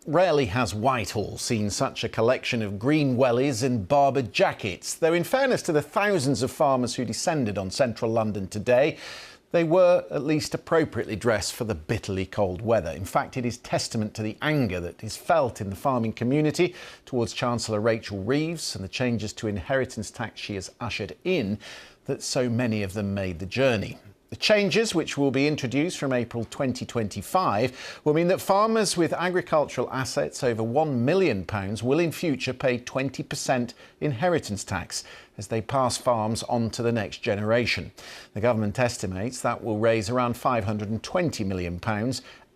Rarely has Whitehall seen such a collection of green wellies and Barber jackets, though in fairness to the thousands of farmers who descended on central London today, they were at least appropriately dressed for the bitterly cold weather. In fact, it is testament to the anger that is felt in the farming community towards Chancellor Rachel Reeves and the changes to inheritance tax she has ushered in that so many of them made the journey. The changes, which will be introduced from April 2025, will mean that farmers with agricultural assets over £1 million will in future pay 20% inheritance tax as they pass farms on to the next generation. The government estimates that will raise around £520 million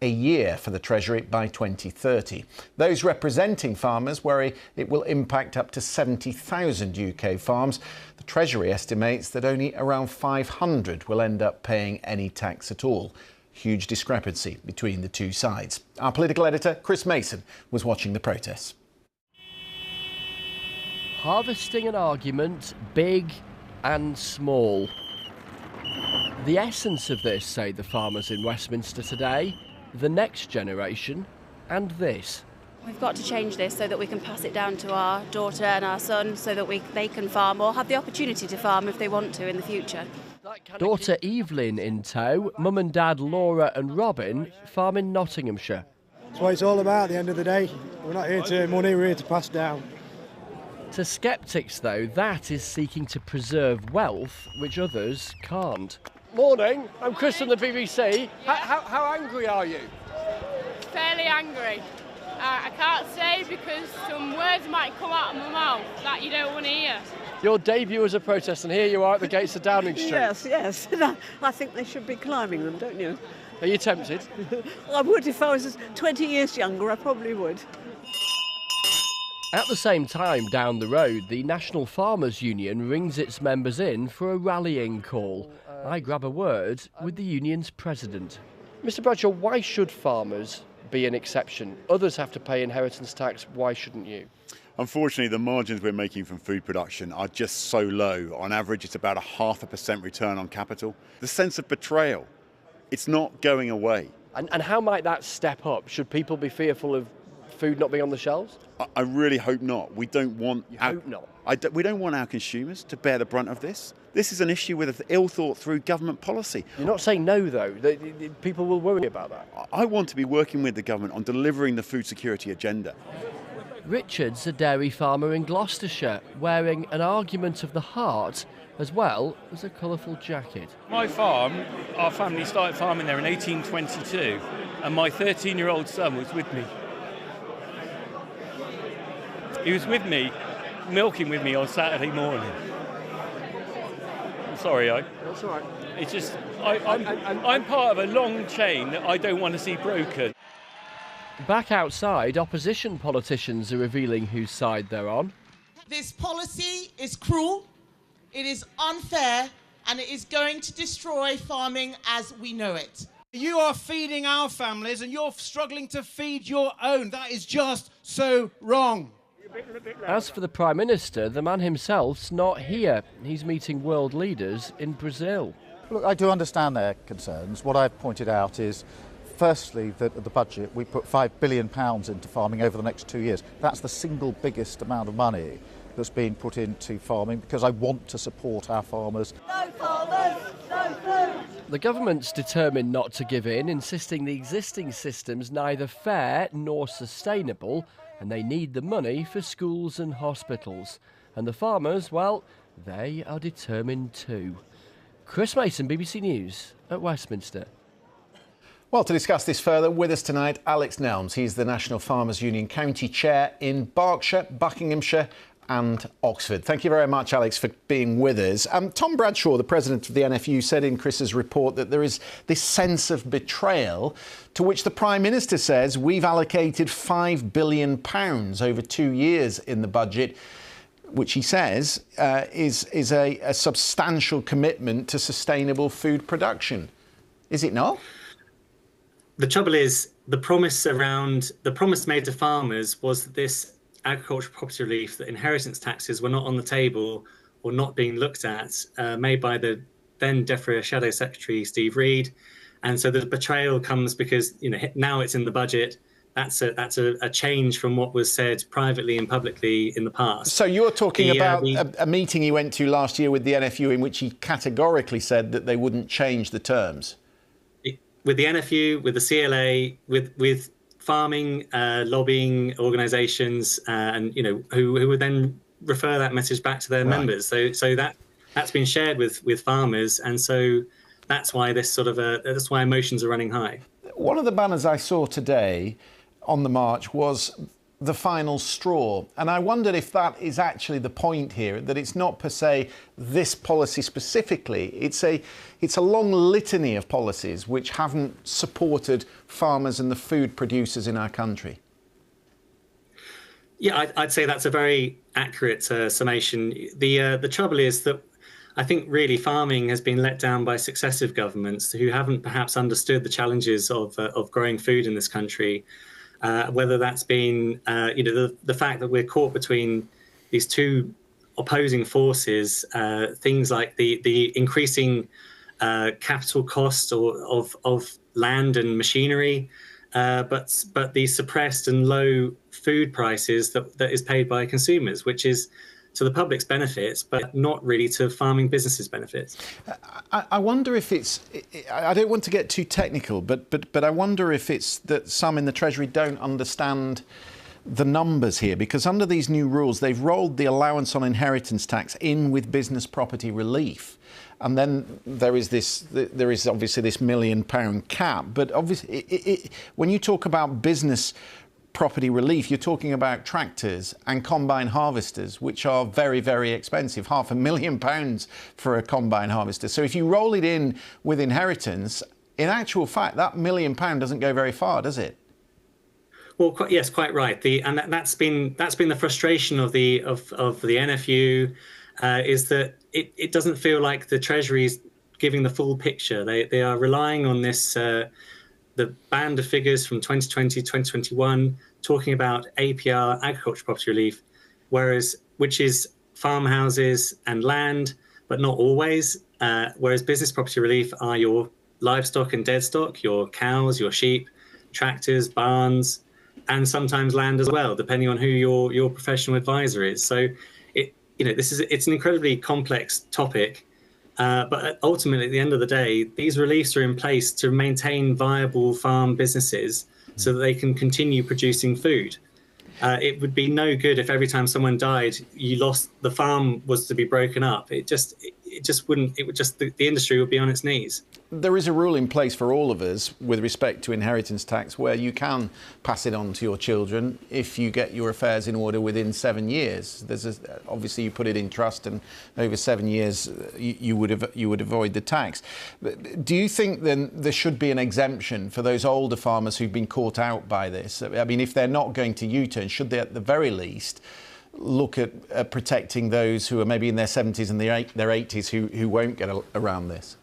a year for the Treasury by 2030. Those representing farmers worry it will impact up to 70,000 UK farms. The Treasury estimates that only around 500 will end up paying any tax at all. Huge discrepancy between the two sides. Our political editor, Chris Mason, was watching the protests. Harvesting an argument, big and small. The essence of this, say the farmers in Westminster today, the next generation, and this. We've got to change this so that we can pass it down to our daughter and our son so that they can farm or have the opportunity to farm if they want to in the future. Daughter Evelyn in tow, mum and dad Laura and Robin farm in Nottinghamshire. That's what it's all about at the end of the day. We're not here to earn money, we're here to pass down. To sceptics, though, that is seeking to preserve wealth which others can't. Morning, I'm Chris from the BBC. How angry are you? Fairly angry. I can't say because some words might come out of my mouth that you don't want to hear. Your debut as a protest, and here you are at the gates of Downing Street. Yes. I think they should be climbing them, don't you? Are you tempted? I would if I was 20 years younger, I probably would. At the same time, down the road, the National Farmers Union rings its members in for a rallying call. I grab a word with the union's president. Mr Bradshaw, why should farmers be an exception? Others have to pay inheritance tax, why shouldn't you? Unfortunately, the margins we're making from food production are just so low. On average, it's about a 0.5% return on capital. The sense of betrayal, it's not going away. And how might that step up? Should people be fearful of food not being on the shelves? I really hope not. We don't want... hope not? We don't want our consumers to bear the brunt of this. This is an issue with an ill-thought-through government policy. You're not saying no, though. People will worry about that. I want to be working with the government on delivering the food security agenda. Richard's a dairy farmer in Gloucestershire, wearing an argument of the heart as well as a colourful jacket. My farm, our family started farming there in 1822, and my 13-year-old son was with me. He was with me, milking with me on Saturday morning. I'm sorry, That's all right. It's just, I'm part of a long chain that I don't want to see broken. Back outside, opposition politicians are revealing whose side they're on. This policy is cruel, it is unfair, and it is going to destroy farming as we know it. You are feeding our families and you're struggling to feed your own. That is just so wrong. As for the Prime Minister, the man himself's not here. He's meeting world leaders in Brazil. Look, I do understand their concerns. What I've pointed out is, firstly, that at the budget we put £5 billion into farming over the next 2 years. That's the single biggest amount of money that's being put into farming because I want to support our farmers. No farmers, no food! The government's determined not to give in, insisting the existing system's neither fair nor sustainable, and they need the money for schools and hospitals. And the farmers, well, they are determined too. Chris Mason, BBC News at Westminster. Well, to discuss this further, with us tonight, Alex Nelms. He's the National Farmers Union County Chair in Berkshire, Buckinghamshire and Oxford. Thank you very much, Alex, for being with us. Tom Bradshaw, the president of the NFU, said in Chris's report that there is this sense of betrayal, to which the Prime Minister says we've allocated £5 billion over 2 years in the budget, which he says is a substantial commitment to sustainable food production. Is it not? The trouble is, the promise made to farmers was that this agricultural property relief, that inheritance taxes were not on the table or not being looked at, made by the then DEFRA Shadow Secretary Steve Reed. And so the betrayal comes because, now it's in the budget, that's a change from what was said privately and publicly in the past. So you're talking about a meeting you went to last year with the NFU in which he categorically said that they wouldn't change the terms. With the NFU, with the CLA, with farming lobbying organisations, and who would then refer that message back to their members. So that's been shared with farmers, and so that's why that's why emotions are running high. One of the banners I saw today on the march was the final straw, and I wondered if that is actually the point here, that it's not per se this policy specifically, it's a long litany of policies which haven't supported farmers and the food producers in our country. Yeah, I'd say that's a very accurate summation. The trouble is that I think really farming has been let down by successive governments who haven't perhaps understood the challenges of growing food in this country. Whether that's been, the fact that we're caught between these two opposing forces, things like the increasing capital cost of land and machinery, but the suppressed and low food prices that is paid by consumers, which is to the public's benefits, but not really to farming businesses' benefits. I wonder if it's, I don't want to get too technical, but I wonder if it's that some in the Treasury don't understand the numbers here, because under these new rules, they've rolled the allowance on inheritance tax in with business property relief. And then there is obviously this £1 million cap. But obviously, when you talk about business property relief, you're talking about tractors and combine harvesters, which are very, very expensive, £500,000 for a combine harvester. So if you roll it in with inheritance, in actual fact, that £1 million doesn't go very far, does it? Well, yes, quite right. That's been the frustration of the NFU, is that it doesn't feel like the Treasury is giving the full picture. They are relying on this the band of figures from 2020, 2021, talking about APR, agricultural property relief, which is farmhouses and land, but not always. Whereas business property relief are your livestock and dead stock, your cows, your sheep, tractors, barns, and sometimes land as well, depending on who your professional advisor is. So it's an incredibly complex topic. But ultimately, at the end of the day, these reliefs are in place to maintain viable farm businesses so that they can continue producing food. It would be no good if every time someone died, the farm was to be broken up. The industry would be on its knees. There is a rule in place for all of us with respect to inheritance tax where you can pass it on to your children if you get your affairs in order within 7 years. Obviously, you put it in trust, and over 7 years you would avoid the tax. But do you think then there should be an exemption for those older farmers who've been caught out by this? I mean, if they're not going to U-turn, should they at the very least look at protecting those who are maybe in their 70s and their 80s who won't get around this?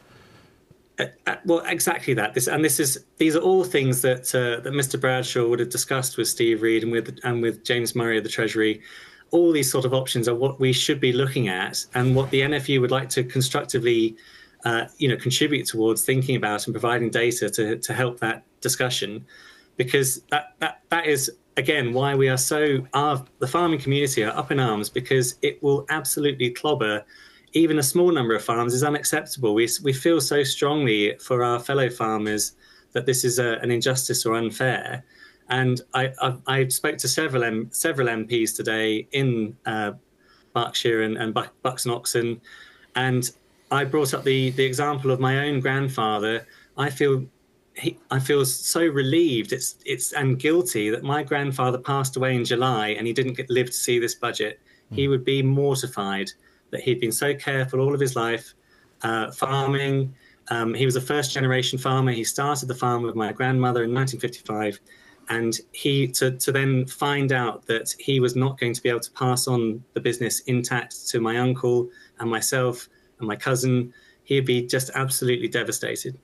Well, exactly that. These are all things that Mr. Bradshaw would have discussed with Steve Reed and with James Murray of the Treasury. All these sort of options are what we should be looking at, and what the NFU would like to constructively, contribute towards thinking about and providing data to help that discussion, because that is again why we are the farming community are up in arms, because it will absolutely clobber. Even a small number of farms is unacceptable. We feel so strongly for our fellow farmers that this is an injustice or unfair. And I spoke to several MPs today in Berkshire and Bucks and Oxon, and I brought up the example of my own grandfather. I feel so relieved and guilty that my grandfather passed away in July and he didn't live to see this budget. He would be mortified that he'd been so careful all of his life, farming. He was a first-generation farmer. He started the farm with my grandmother in 1955, and to then find out that he was not going to be able to pass on the business intact to my uncle and myself and my cousin, he'd be just absolutely devastated.